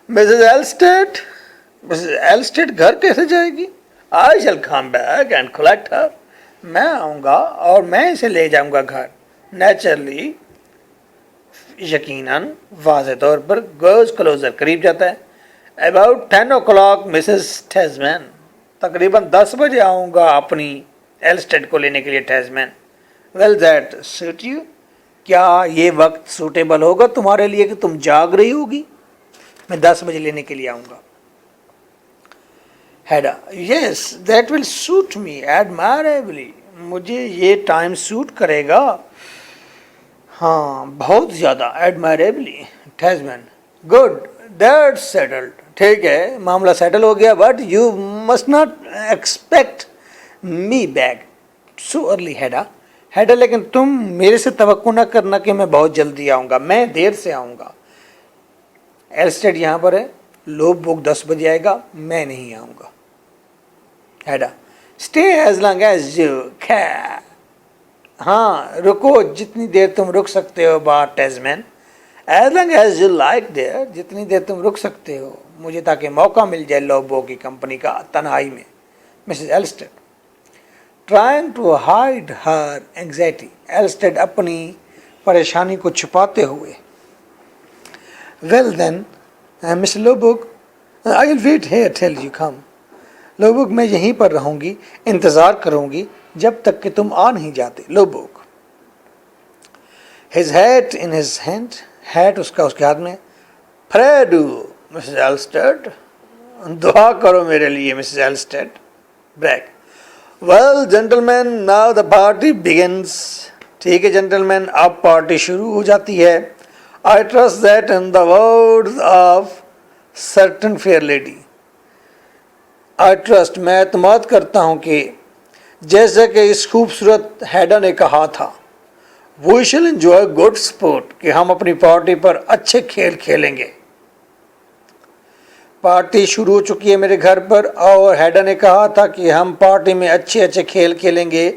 مسز ایلسٹیڈ مسز ایلسٹیڈ گھر کیسے جائے گی؟ I shall come back and collect her. میں آؤں گا اور میں اسے لے جاؤں گا گھر. نیچرلی یقیناً واضح طور پر گوز کلوزر قریب جاتا ہے. About 10 o'clock Mrs Tesman. تقریباً 10 بجے آؤں گا اپنی ایلسٹیڈ کو لینے کے لیے Tesman. Well that suit you. کیا یہ وقت سوٹیبل ہوگا تمہارے لیے کہ تم جاگ رہی ہوگی؟ میں 10 بجے لینے کے لیے آؤں گا. ہیڈا یس دیٹ ول سوٹ می ایڈمائریبلی. مجھے یہ ٹائم سوٹ کرے گا ہاں بہت زیادہ. Admirably. Tesman good that settled. ٹھیک ہے معاملہ سیٹل ہو گیا. But you must not expect me back so early. Hedda لیکن تم میرے سے توقع نہ کرنا کہ میں بہت جلدی آؤں گا. میں دیر سے آؤں گا. ایلسٹیڈ یہاں پر ہے. لوب بک 10 بجے آئے گا. میں نہیں آؤں گا. Hedda stay as long as you can. ہاں رکو جتنی دیر تم رک سکتے ہو باہر. Tesman as long as you like دیر. جتنی دیر تم رک سکتے ہو مجھے تاکہ موقع مل جائے لوبو کی کمپنی کا تنہائی میں. Mrs Elvsted trying to hide her anxiety. Elvsted اپنی پریشانی کو چھپاتے ہوئے. Well then Mr Lovborg I will wait here till you come. Lovborg میں یہیں پر رہوں گی انتظار کروں گی جب تک کہ تم آ نہیں جاتے. Lovborg his hat in his hand. Hat اس کے ہاتھ میں. پرے ڈو مسز ایلسٹیڈ. دعا کرو میرے لیے Mrs Elvsted. Brack well gentlemen now the party begins. ٹھیک ہے جینٹل مین اب پارٹی شروع ہو جاتی ہے. I trust that in the words of certain fair lady. I trust میں اعتماد کرتا ہوں کہ جیسا کہ اس خوبصورت ہیڈا نے کہا تھا وی شل انجوائے گڈ اسپورٹ کہ ہم اپنی پارٹی پر اچھے کھیل کھیلیں گے. پارٹی شروع ہو چکی ہے میرے گھر پر اور ہیڈا نے کہا تھا کہ ہم پارٹی میں اچھے اچھے کھیل کھیلیں گے.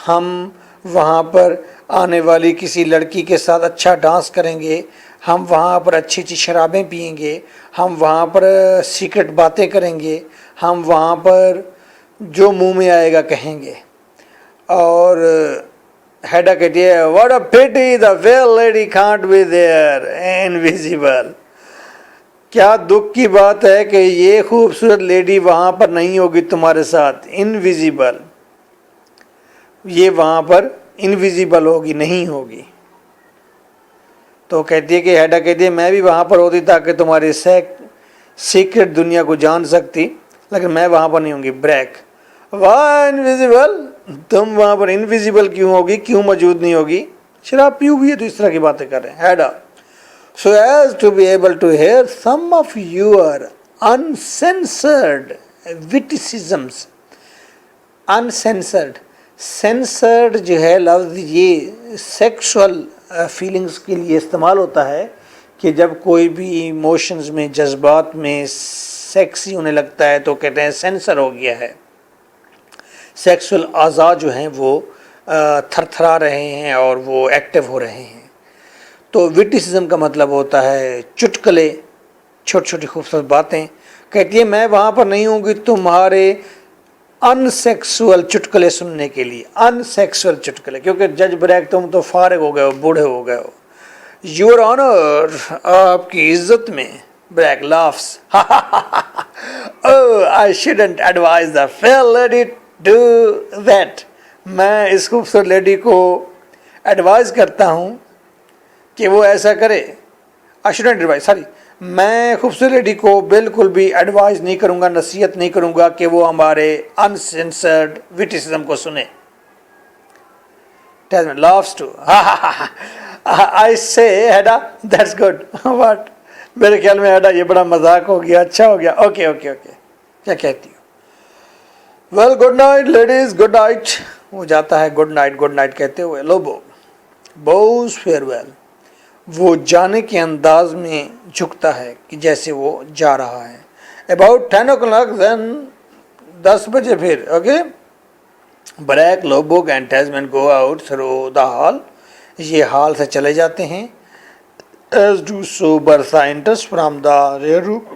ہم وہاں پر آنے والی کسی لڑکی کے ساتھ اچھا ڈانس کریں گے. ہم وہاں پر اچھی اچھی شرابیں پئیں گے. ہم وہاں پر سیکرٹ باتیں کریں گے. ہم وہاں پر جو منہ میں آئے گا کہیں گے. اور ہیڈا کہتی ہے what a pity the well lady can't be there invisible. کیا دکھ کی بات ہے کہ یہ خوبصورت لیڈی وہاں پر نہیں ہوگی تمہارے ساتھ. انویزیبل. یہ وہاں پر انویزیبل ہوگی نہیں ہوگی. تو کہتی ہے کہ ہیڈا کہتی ہے میں بھی وہاں پر ہوتی تاکہ تمہاری سیکرٹ دنیا کو جان سکتی لیکن میں وہاں پر نہیں ہوں گی. بریک واہ انویزیبل. تم وہاں پر انویزیبل کیوں ہوگی؟ کیوں موجود نہیں ہوگی؟ شراب پی ہوئی ہے تو اس طرح کی باتیں کر رہے ہیں. ہیڈا so as to be able to hear some of your uncensored witticisms. uncensored censored جو ہے لفظ یہ سیکشول فیلنگز کے لیے استعمال ہوتا ہے کہ جب کوئی بھی ایموشنز میں جذبات میں سیکسی ہونے لگتا ہے تو کہتے ہیں سینسر ہو گیا ہے. سیکسول اعضاء جو ہیں وہ تھر تھرا رہے ہیں اور وہ ایکٹیو ہو رہے ہیں. تو وٹیسزم کا مطلب ہوتا ہے چٹکلے چھوٹی چھوٹی خوبصورت باتیں. کہتی ہے میں وہاں پر نہیں ہوں گی تمہارے ان سیکسول چٹکلے سننے کے لیے. ان سیکسول چٹکلے کیونکہ جج بریک تم تو فارغ ہو گئے ہو بوڑھے ہو گئے ہو. یور آنر آپ کی عزت میں. Brack laughs oh I shouldn't advise the fair lady do that. میں اس خوبصورت لیڈی کو ایڈوائز کرتا ہوں کہ وہ ایسا کرے. I shouldn't advise sorry میں خوبصورت لیڈی کو بالکل بھی ایڈوائز نہیں کروں گا نصیحت نہیں کروں گا کہ وہ ہمارے انسینسرڈ وٹیسزم کو سنے. Tasman laughs too. I say ہیڈا that's good. What میرے خیال میں ہیڈا یہ بڑا مذاق ہو گیا اچھا ہو گیا. اوکے اوکے اوکے کیا کہتی ہو؟ Well good night ladies good night. وہ جاتا ہے گڈ نائٹ کہتے ہوئے. Lovborg bows farewell. وہ جانے کے انداز میں جھکتا ہے کہ جیسے وہ جا رہا ہے. اباؤٹ 10 o'clock then 10 بجے پھر. Okay Brack Lovborg and Tesman go out through the hall. یہ ہال سے چلے جاتے ہیں. As do so Berta enters from the rear room.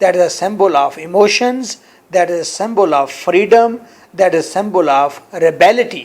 that is a symbol of emotions, that is a symbol of freedom, that is a symbol of rebellion,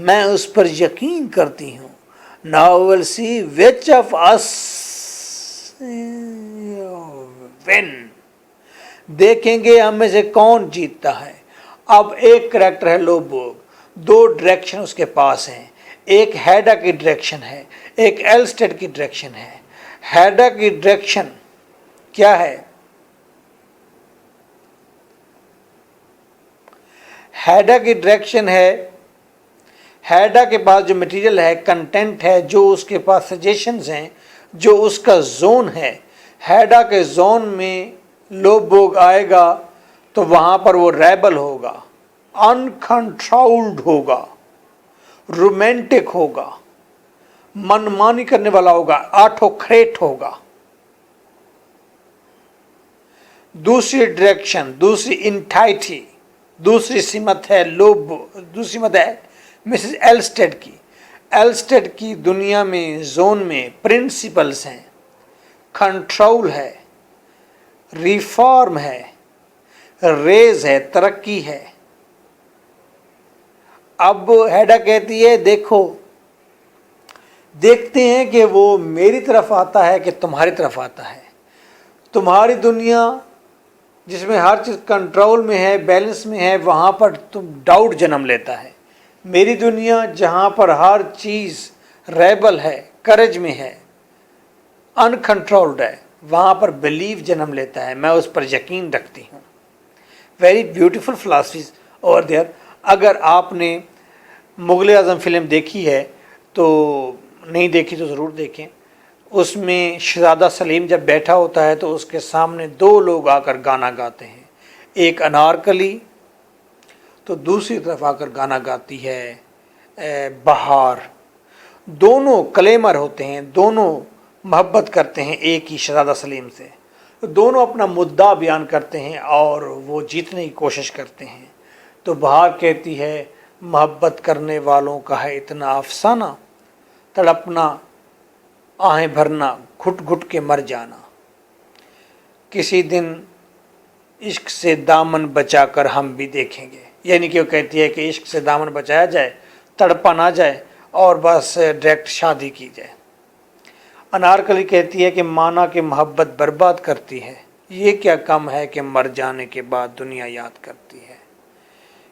میں اس پر یقین کرتی ہوں. Now we'll see which of us win. دیکھیں گے ہم میں سے کون جیتتا ہے. اب ایک کریکٹر ہے لوبوگ, دو ڈائریکشن اس کے پاس ہیں. ایک ہیڈا کی ڈائریکشن ہے, ایک ایلسٹیڈ کی ڈائریکشن ہے. ہیڈا کی ڈائریکشن کیا ہے؟ ہیڈا کی ڈائریکشن ہے, ہیڈا کے پاس جو مٹیریل ہے, کنٹینٹ ہے, جو اس کے پاس سجیشنز ہیں, جو اس کا زون ہے. ہیڈا کے زون میں لوبوگ آئے گا تو وہاں پر وہ ریبل ہوگا, انکنٹرولڈ ہوگا, رومانٹک ہوگا, منمانی کرنے والا ہوگا, آٹوکریٹ ہوگا. دوسری ڈائریکشن, دوسری انٹائٹی, دوسری سمت ہے دوسری سمت ہے مسز ایلسٹیڈ کی. ایلسٹیڈ کی دنیا میں, زون میں پرنسپلز ہیں, کنٹرول ہے, ریفارم ہے, ریز ہے, ترقی ہے. اب ہیڈا کہتی ہے دیکھو, دیکھتے ہیں کہ وہ میری طرف آتا ہے کہ تمہاری طرف آتا ہے. تمہاری دنیا جس میں ہر چیز کنٹرول میں ہے, بیلنس میں ہے, وہاں پر تم ڈاؤٹ جنم لیتا ہے. میری دنیا جہاں پر ہر چیز ریبل ہے, کرج میں ہے, انکنٹرولڈ ہے, وہاں پر بلیو جنم لیتا ہے. میں اس پر یقین رکھتی ہوں. Very beautiful philosophies over there. اگر آپ نے مغل اعظم فلم دیکھی ہے تو نہیں دیکھی تو ضرور دیکھیں. اس میں شہزادہ سلیم جب بیٹھا ہوتا ہے تو اس کے سامنے دو لوگ آ کر گانا گاتے ہیں. ایک انارکلی تو دوسری طرف آ کر گانا گاتی ہے بہار. دونوں کلیمر ہوتے ہیں, دونوں محبت کرتے ہیں ایک ہی شہزادہ سلیم سے. دونوں اپنا مدعا بیان کرتے ہیں اور وہ جیتنے کی کوشش کرتے ہیں. تو بہار کہتی ہے محبت کرنے والوں کا ہے اتنا افسانہ, تڑپنا, آہیں بھرنا, گھٹ گھٹ کے مر جانا. کسی دن عشق سے دامن بچا کر ہم بھی دیکھیں گے. یعنی کہ وہ کہتی ہے کہ عشق سے دامن بچایا جائے, تڑپا نہ جائے اور بس ڈائریکٹ شادی کی جائے. انارکلی کہتی ہے کہ مانا کہ محبت برباد کرتی ہے, یہ کیا کم ہے کہ مر جانے کے بعد دنیا یاد کرتی ہے.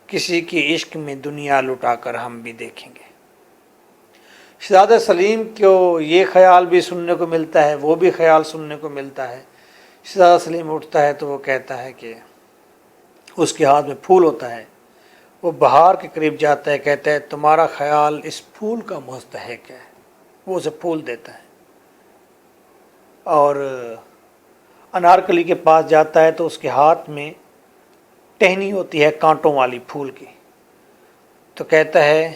کسی کی عشق میں دنیا لٹا کر ہم بھی دیکھیں گے. شہزادہ سلیم کو یہ خیال بھی سننے کو ملتا ہے, وہ بھی خیال سننے کو ملتا ہے. شہزادہ سلیم اٹھتا ہے تو وہ کہتا ہے کہ اس کے ہاتھ میں پھول ہوتا ہے. وہ بہار کے قریب جاتا ہے, کہتا ہے تمہارا خیال اس پھول کا مستحق ہے. وہ اسے پھول دیتا ہے اور انارکلی کے پاس جاتا ہے تو اس کے ہاتھ میں ٹہنی ہوتی ہے کانٹوں والی پھول کی. تو کہتا ہے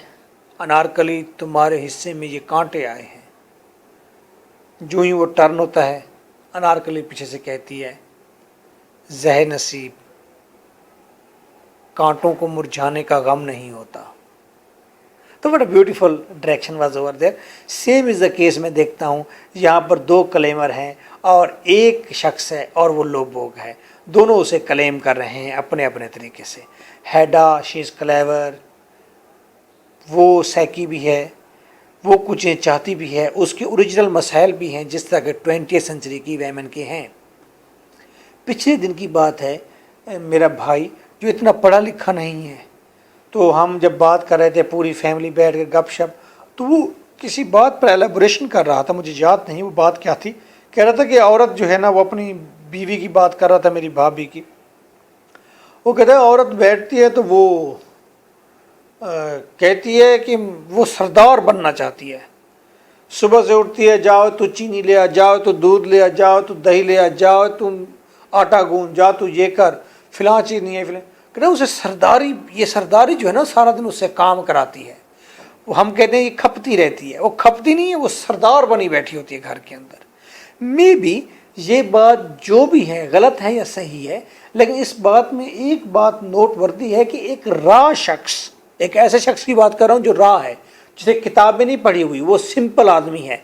انارکلی تمہارے حصے میں یہ کانٹے آئے ہیں. جو ہی وہ ٹرن ہوتا ہے, انارکلی پیچھے سے کہتی ہے زہ نصیب, کانٹوں کو مرجھانے کا غم نہیں ہوتا. تو بڑا beautiful direction was over there. Same is the case میں دیکھتا ہوں یہاں پر دو کلیمر ہیں اور ایک شخص ہے اور وہ لوبوگ ہے. دونوں اسے کلیم کر رہے ہیں اپنے اپنے طریقے سے. ہیڈا شی از کلیور, وہ سیکی بھی ہے, وہ کچھ چاہتی بھی ہے, اس کے اوریجنل مسائل بھی ہیں جس طرح کہ 20th سینچری کی ویمن کے ہیں. پچھلے دن کی بات ہے, میرا بھائی جو اتنا پڑھا لکھا نہیں ہے, تو ہم جب بات کر رہے تھے پوری فیملی بیٹھ کے گپ شپ, تو وہ کسی بات پر ایلیبوریشن کر رہا تھا, مجھے یاد نہیں وہ بات کیا تھی. کہہ رہا تھا کہ عورت جو ہے نا وہ اپنی بیوی کی بات کر رہا تھا, میری بھابھی کی. وہ کہتا ہے عورت بیٹھتی ہے تو وہ کہتی ہے کہ وہ سردار بننا چاہتی ہے. صبح سے اٹھتی ہے, جاؤ تو چینی لے آ, جاؤ تو دودھ لے آ, جاؤ تو دہی لے آ, جاؤ تم آٹا گوند, جا تو یہ کر, فلاں چیز نہیں ہے فلاں. کہ اسے سرداری, یہ سرداری جو ہے نا سارا دن اس سے کام کراتی ہے. وہ ہم کہتے ہیں یہ کھپتی رہتی ہے, وہ کھپتی نہیں ہے, وہ سردار بنی بیٹھی ہوتی ہے گھر کے اندر. مے بی یہ بات جو بھی ہے غلط ہے یا صحیح ہے, لیکن اس بات میں ایک بات نوٹ وردی ہے کہ ایک راہ شخص, ایک ایسے شخص کی بات کر رہا ہوں جو راہ ہے, جسے کتابیں نہیں پڑھی ہوئی, وہ سمپل آدمی ہے,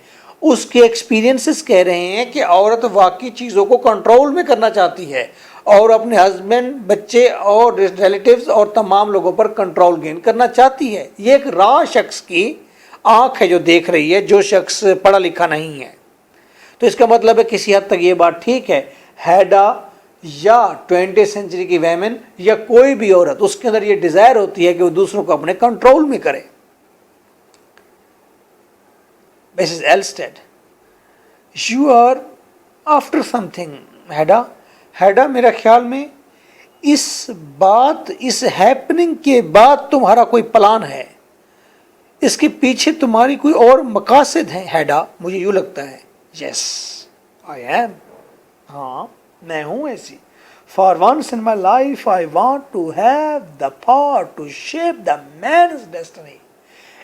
اس کے ایکسپیرینسز کہہ رہے ہیں کہ عورت واقعی چیزوں کو کنٹرول میں کرنا چاہتی ہے اور اپنے ہسبینڈ، بچے اور ریلیٹیوز اور تمام لوگوں پر کنٹرول گین کرنا چاہتی ہے. یہ ایک راہ شخص کی آنکھ ہے جو دیکھ رہی ہے، جو شخص پڑھا لکھا نہیں ہے. تو اس کا مطلب ہے کسی حد تک یہ بات ٹھیک ہے. ہیڈا یا 20 سینچری کی ویمن یا کوئی بھی عورت، اس کے اندر یہ ڈیزائر ہوتی ہے کہ وہ دوسروں کو اپنے کنٹرول میں کرے. Mrs. Elstead, you are after something, ہیڈا. ہیڈا میرا خیال میں اس ہیپننگ کے بعد تمہارا کوئی پلان ہے، اس کے پیچھے تمہاری کوئی اور مقاصد ہیں ہیڈا. مجھے یوں لگتا ہے. یس آئی ایم، ہاں میں ہوں ایسی. For once in my life I want to have the power to shape the man's destiny.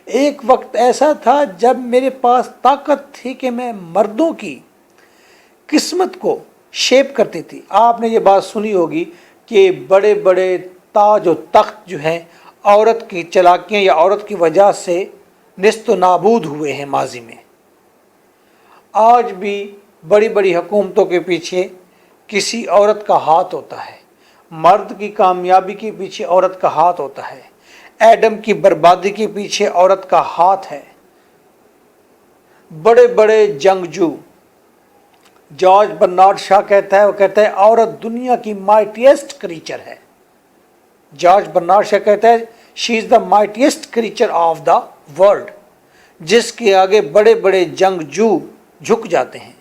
ایک وقت ایسا تھا جب میرے پاس طاقت تھی کہ میں مردوں کی قسمت کو شیپ کرتی تھی. آپ نے یہ بات سنی ہوگی کہ بڑے بڑے تاج و تخت جو ہیں عورت کی چلاکیاں یا عورت کی وجہ سے نیست و نابود ہوئے ہیں ماضی میں. آج بھی بڑی بڑی حکومتوں کے پیچھے کسی عورت کا ہاتھ ہوتا ہے. مرد کی کامیابی کے پیچھے عورت کا ہاتھ ہوتا ہے. ایڈم کی بربادی کے پیچھے عورت کا ہاتھ ہے. بڑے بڑے جنگجو جارج برنارڈ شاہ کہتا ہے، وہ کہتا ہے عورت دنیا کی مائٹیسٹ کریچر ہے. جارج برنارڈ شاہ کہتا ہے شی از دا مائٹیسٹ کریچر آف دا ورلڈ، جس کے آگے بڑے بڑے جنگجو جھک جاتے ہیں.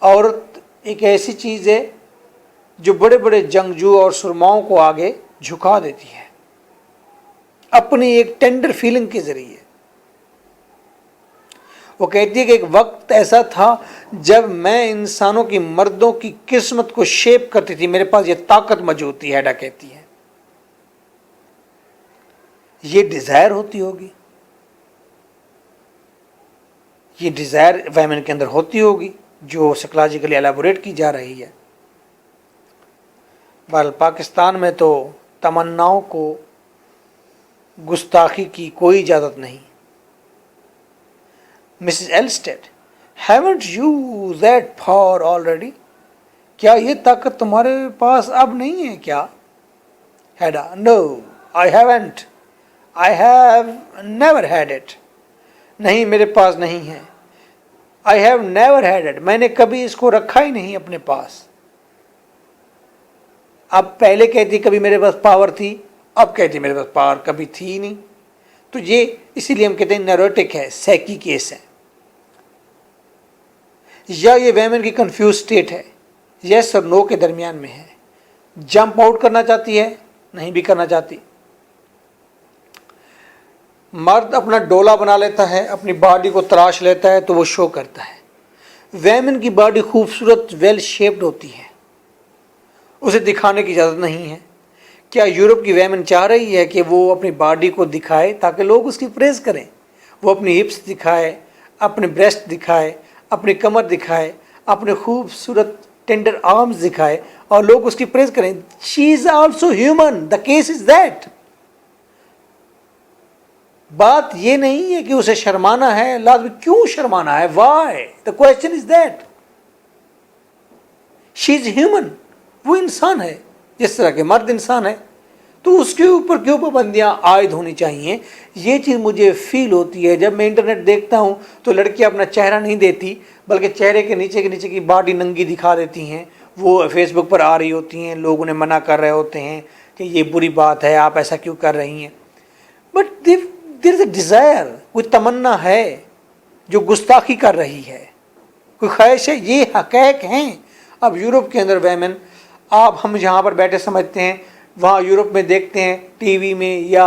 عورت ایک ایسی چیز ہے جو بڑے بڑے جنگجو اور سرماؤں کو آگے جھکا دیتی ہے اپنی ایک ٹینڈر فیلنگ کے ذریعے. وہ کہتی ہے کہ ایک وقت ایسا تھا جب میں انسانوں کی، مردوں کی قسمت کو شیپ کرتی تھی، میرے پاس یہ طاقت موجود تھی. ہیڈا کہتی ہے یہ ڈیزائر ہوتی ہوگی، یہ ڈیزائر ویمن کے اندر ہوتی ہوگی جو سائیکولوجیکلی ایلیبوریٹ کی جا رہی ہے. بہرحال پاکستان میں تو تمناؤں کو گستاخی کی کوئی اجازت نہیں. Mrs Elvsted, haven't you that power already؟ کیا یہ طاقت تمہارے پاس اب نہیں ہے کیا؟ ہیڈا، no I haven't، I have never had it. نہیں میرے پاس نہیں ہے. I have never had it، میں نے کبھی اس کو رکھا ہی نہیں اپنے پاس. اب پہلے کہتی کبھی میرے پاس پاور تھی، اب کہتی میرے پاس پاور کبھی تھی ہی نہیں. تو یہ اسی لیے ہم کہتے ہیں نیروٹک ہے، سیکی کیس ہے. یا یہ ویمن کی کنفیوز سٹیٹ ہے، یس اور نو کے درمیان میں ہے. جمپ آؤٹ کرنا چاہتی ہے، نہیں بھی کرنا چاہتی. مرد اپنا ڈولا بنا لیتا ہے، اپنی باڈی کو تراش لیتا ہے تو وہ شو کرتا ہے. ویمن کی باڈی خوبصورت ویل شیپڈ ہوتی ہے، اسے دکھانے کی اجازت نہیں ہے. کیا یورپ کی ویمن چاہ رہی ہے کہ وہ اپنی باڈی کو دکھائے تاکہ لوگ اس کی پریز کریں؟ وہ اپنی ہپس دکھائے، اپنے بریسٹ دکھائے، اپنی کمر دکھائے، اپنے خوبصورت ٹینڈر آرمز دکھائے اور لوگ اس کی پریز کریں. She is also human, the case is that. بات یہ نہیں ہے کہ اسے شرمانا ہے، لازمی کیوں شرمانا ہے؟ Why? The question is that. She is human, وہ انسان ہے جس طرح کے مرد انسان ہے، تو اس کے اوپر کیوں پابندیاں عائد ہونی چاہیے؟ یہ چیز مجھے فیل ہوتی ہے جب میں انٹرنیٹ دیکھتا ہوں تو لڑکیاں اپنا چہرہ نہیں دیتی بلکہ چہرے کے نیچے کی باڈی ننگی دکھا دیتی ہیں. وہ فیس بک پر آ رہی ہوتی ہیں، لوگ انہیں منع کر رہے ہوتے ہیں کہ یہ بری بات ہے، آپ ایسا کیوں کر رہی ہیں. But there is a desire, کوئی تمنا ہے جو گستاخی کر رہی ہے، کوئی خواہش ہے. یہ حقائق ہیں. اب یورپ کے اندر ویمن، آپ ہم جہاں پر بیٹھے سمجھتے ہیں، وہاں یورپ میں دیکھتے ہیں ٹی وی میں یا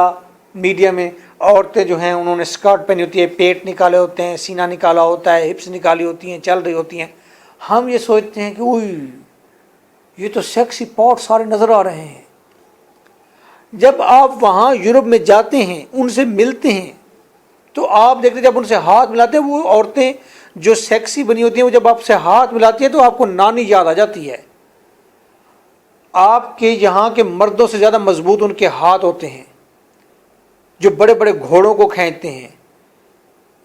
میڈیا میں عورتیں جو ہیں انہوں نے اسکرٹ پہنی ہوتی ہے، پیٹ نکالے ہوتے ہیں، سینہ نکالا ہوتا ہے، ہپس نکالی ہوتی ہیں، چل رہی ہوتی ہیں. ہم یہ سوچتے ہیں کہ اوئی یہ تو سیکسی پارٹ سارے نظر آ رہے ہیں. جب آپ وہاں یورپ میں جاتے ہیں، ان سے ملتے ہیں تو آپ دیکھتے ہیں جب ان سے ہاتھ ملاتے ہیں، وہ عورتیں جو سیکسی بنی ہوتی ہیں وہ جب آپ سے ہاتھ ملاتی ہیں تو آپ کو نانی یاد آ جاتی ہے. آپ کے یہاں کے مردوں سے زیادہ مضبوط ان کے ہاتھ ہوتے ہیں، جو بڑے بڑے گھوڑوں کو کھینچتے ہیں،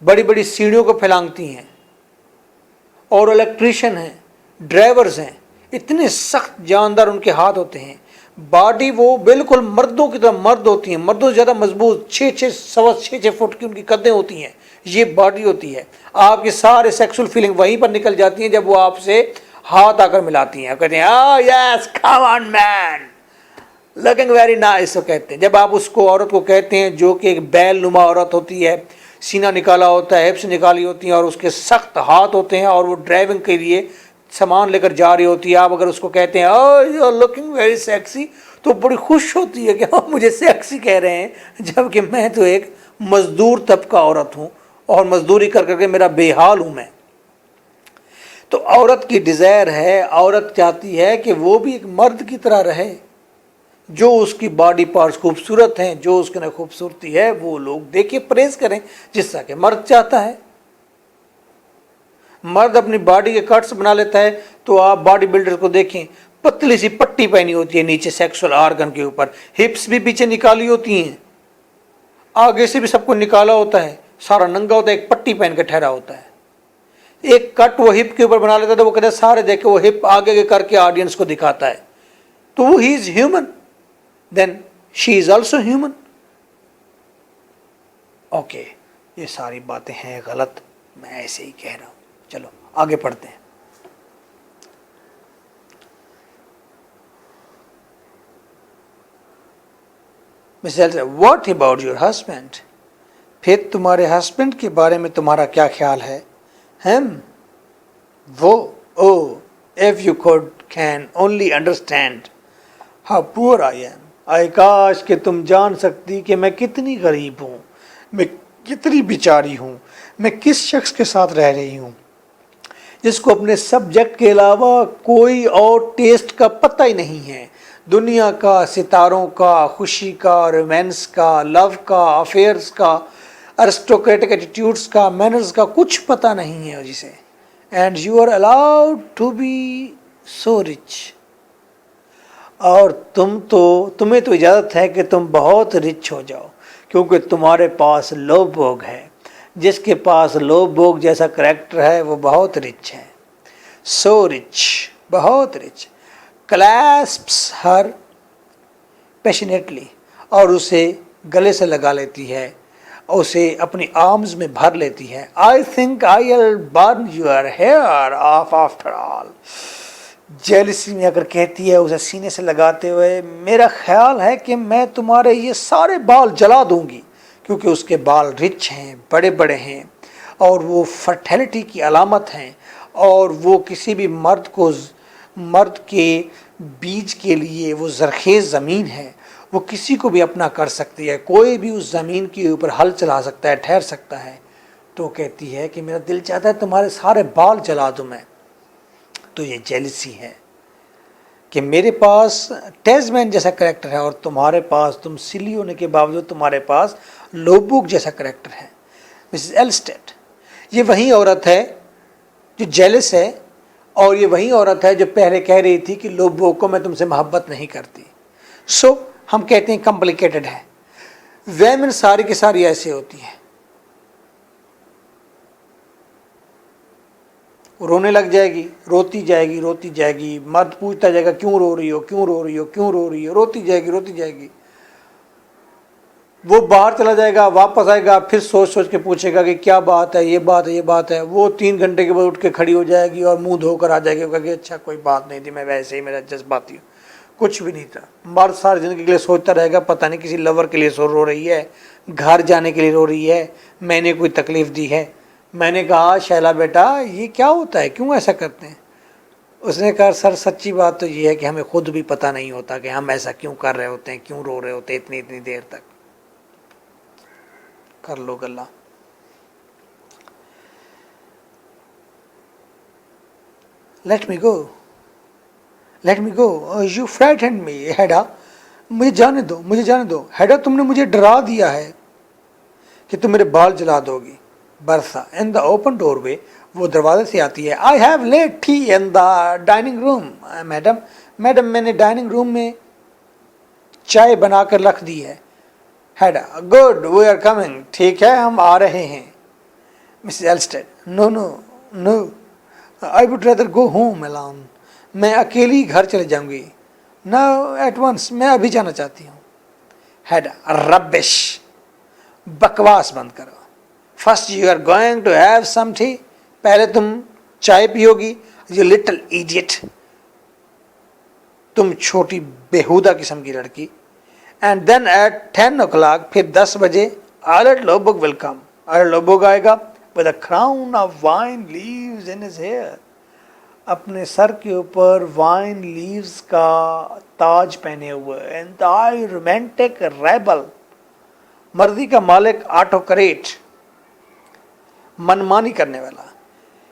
بڑی بڑی سیڑھیوں کو پھیلانگتی ہیں، اور الیکٹریشین ہیں، ڈرائیورز ہیں اتنے سخت جاندار ان کے ہاتھ ہوتے ہیں، باڈی وہ بالکل مردوں کی طرح مرد ہوتی ہیں، مردوں سے زیادہ مضبوط، 6 فٹ کی ان کی قدیں ہوتی ہیں، یہ باڈی ہوتی ہے. آپ کے سارے سیکسول فیلنگ وہیں پر نکل جاتی ہیں جب وہ آپ سے ہاتھ آ کر ملاتی ہیں، کہتے ہیں oh yes come on man looking very nice، کہتے ہیں. جب آپ اس کو عورت کو کہتے ہیں جو کہ ایک بیل نما عورت ہوتی ہے، سینہ نکالا ہوتا ہے، ہپس نکالی ہوتی ہیں اور اس کے سخت ہاتھ ہوتے ہیں اور وہ ڈرائیونگ کے لیے سامان لے کر جا رہی ہوتی ہے، آپ اگر اس کو کہتے ہیں oh you are looking very sexy تو بڑی خوش ہوتی ہے کہ ہاں مجھے سیکسی کہہ رہے ہیں، جبکہ میں تو ایک مزدور طبقہ عورت ہوں اور مزدوری کر کر کے میرا بے حال ہوں میں. تو عورت کی ڈیزائر ہے، عورت چاہتی ہے کہ وہ بھی ایک مرد کی طرح رہے، جو اس کی باڈی پارٹس خوبصورت ہیں، جو اس کے اندر خوبصورتی ہے وہ لوگ دیکھیں پریز کریں جس طرح کہ مرد چاہتا ہے. مرد اپنی باڈی کے کٹس بنا لیتا ہے تو آپ باڈی بلڈر کو دیکھیں، پتلی سی پٹی پہنی ہوتی ہے نیچے سیکسول آرگن کے اوپر، ہپس بھی پیچھے نکالی ہوتی ہیں، آگے سے بھی سب کو نکالا ہوتا ہے، سارا ننگا ہوتا ہے، ایک پٹی پہن کے ٹھہرا ہوتا ہے. ایک کٹ وہ ہپ کے اوپر بنا لیتا ہے، وہ کہتے ہیں سارے دیکھے وہ ہپ آگے کے کر کے آڈینس کو دکھاتا ہے، تو وہ he is human, then she is also human. Okay یہ ساری باتیں ہیں غلط، میں ایسے ہی کہہ رہا ہوں. چلو آگے پڑھتے ہیں. واٹ اباؤٹ یور ہسبینڈ، پھر تمہارے ہسبینڈ کے بارے میں تمہارا کیا خیال ہے؟ ہم وہ if you can only understand how poor I am، آئے کاش کہ تم جان سکتی کہ میں کتنی غریب ہوں، میں کتنی بیچاری ہوں، میں کس شخص کے ساتھ رہ رہی ہوں جس کو اپنے سبجیکٹ کے علاوہ کوئی اور ٹیسٹ کا پتہ ہی نہیں ہے، دنیا کا، ستاروں کا، خوشی کا، رومانس کا، لو کا، افیئرز کا، ارسٹوکریٹک ایٹیٹیوڈز کا، مینرز کا کچھ پتہ نہیں ہے جسے. And you are allowed to be so rich, اور تمہیں تو اجازت ہے کہ تم بہت رچ ہو جاؤ کیونکہ تمہارے پاس لو بوگ ہے. جس کے پاس لو بوگ جیسا کریکٹر ہے وہ بہت رچ ہے. سو رچ، بہت رچ. کلاسپس ہر پیشنیٹلی، اور اسے گلے سے لگا لیتی ہے، اسے اپنی آرمز میں بھر لیتی ہے. I think I will burn your hair off after all, jealousy میں اگر کہتی ہے اسے سینے سے لگاتے ہوئے، میرا خیال ہے کہ میں تمہارے یہ سارے بال جلا دوں گی، کیونکہ اس کے بال رچ ہیں، بڑے بڑے ہیں، اور وہ فرٹیلٹی کی علامت ہیں، اور وہ کسی بھی مرد کے بیج کے لیے وہ زرخیز زمین ہے، وہ کسی کو بھی اپنا کر سکتی ہے، کوئی بھی اس زمین کے اوپر ہل چلا سکتا ہے، ٹھہر سکتا ہے. تو کہتی ہے کہ میرا دل چاہتا ہے تمہارے سارے بال جلا دوں میں. تو یہ جیلسی ہے کہ میرے پاس ٹیزمین جیسا کریکٹر ہے اور تمہارے پاس، تم سلی ہونے کے باوجود تمہارے پاس لوبوک جیسا کریکٹر ہے. مسز ایلسٹیڈ، یہ وہی عورت ہے جو جیلس ہے، اور یہ وہی عورت ہے جو پہلے کہہ رہی تھی کہ لوبوک کو میں تم سے محبت نہیں کرتی. سو ہم کہتے ہیں کمپلیکیٹڈ ہے. ویمن ساری کی ساری ایسے ہوتی ہیں، رونے لگ جائے گی، روتی جائے گی، مرد پوچھتا جائے گا کیوں رو رہی ہو، روتی جائے گی. وہ باہر چلا جائے گا، واپس آئے گا، پھر سوچ کے پوچھے گا کہ کیا بات ہے، یہ بات ہے. وہ 3 گھنٹے کے بعد اٹھ کے کھڑی ہو جائے گی اور منہ دھو کر آ جائے گی کہ اچھا کوئی بات نہیں تھی، میں ویسے ہی میرا جذباتی ہوں، کچھ بھی نہیں تھا. مرد ساری زندگی کے لیے سوچتا رہے گا پتہ نہیں کسی لور کے لیے رو رہی ہے، گھر جانے کے لیے رو رہی ہے، میں نے کوئی تکلیف دی ہے. میں نے کہا شیلا بیٹا یہ کیا ہوتا ہے، کیوں ایسا کرتے ہیں؟ اس نے کہا سر سچی بات تو یہ ہے کہ ہمیں خود بھی پتہ نہیں ہوتا کہ ہم ایسا کیوں کر رہے ہوتے ہیں، کیوں رو رہے ہوتے ہیں اتنی دیر تک. کر لو گلہ. Let me go you frightened me Hedda, مجھے جانے دو ہیڈا، تم نے مجھے ڈرا دیا ہے کہ تم میرے بال جلا دو گی. برسا ان دا اوپن ڈور وے، وہ دروازے سے آتی ہے. I have let T in the dining room, madam میں نے ڈائننگ روم میں چائے بنا کر رکھ دی ہے. Hedda good we are coming, ٹھیک ہے ہم آ رہے ہیں. Mrs Elvsted no I would rather go home alone. میں اکیلی گھر چلے جاؤں گی. Now at once, میں ابھی جانا چاہتی ہوں. Had rubbish. بکواس بند کرو. First you are going to have some tea. پہلے تم چائے پیو گی. You little idiot. تم چھوٹی بےہودہ قسم کی لڑکی. And then at 10 o'clock, پھر 10 بجے Albert Lobog will come. Albert Lobog آئے گا with a crown of vine leaves in his hair. اپنے سر کے اوپر وائن لیوز کا تاج پہنے ہوئے. انتہائی رومانٹک ریبل, مردی کا مالک, آٹوکریٹ, منمانی کرنے والا.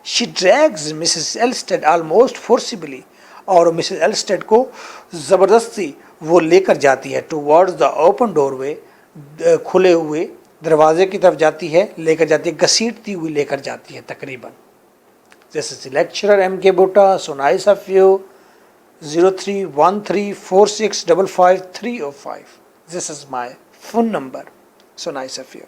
She drags Mrs. Elstead almost forcibly. اور مسز ایلسٹیڈ کو زبردستی وہ لے کر جاتی ہے ٹوورڈز دا اوپن ڈور وے, کھلے ہوئے دروازے کی طرف جاتی ہے, لے کر جاتی ہے, گھسیٹتی ہوئی لے کر جاتی ہے تقریباً. This is the lecturer M.K. Bhutta. So nice of you. 031346555305. This is my phone number. So nice of you.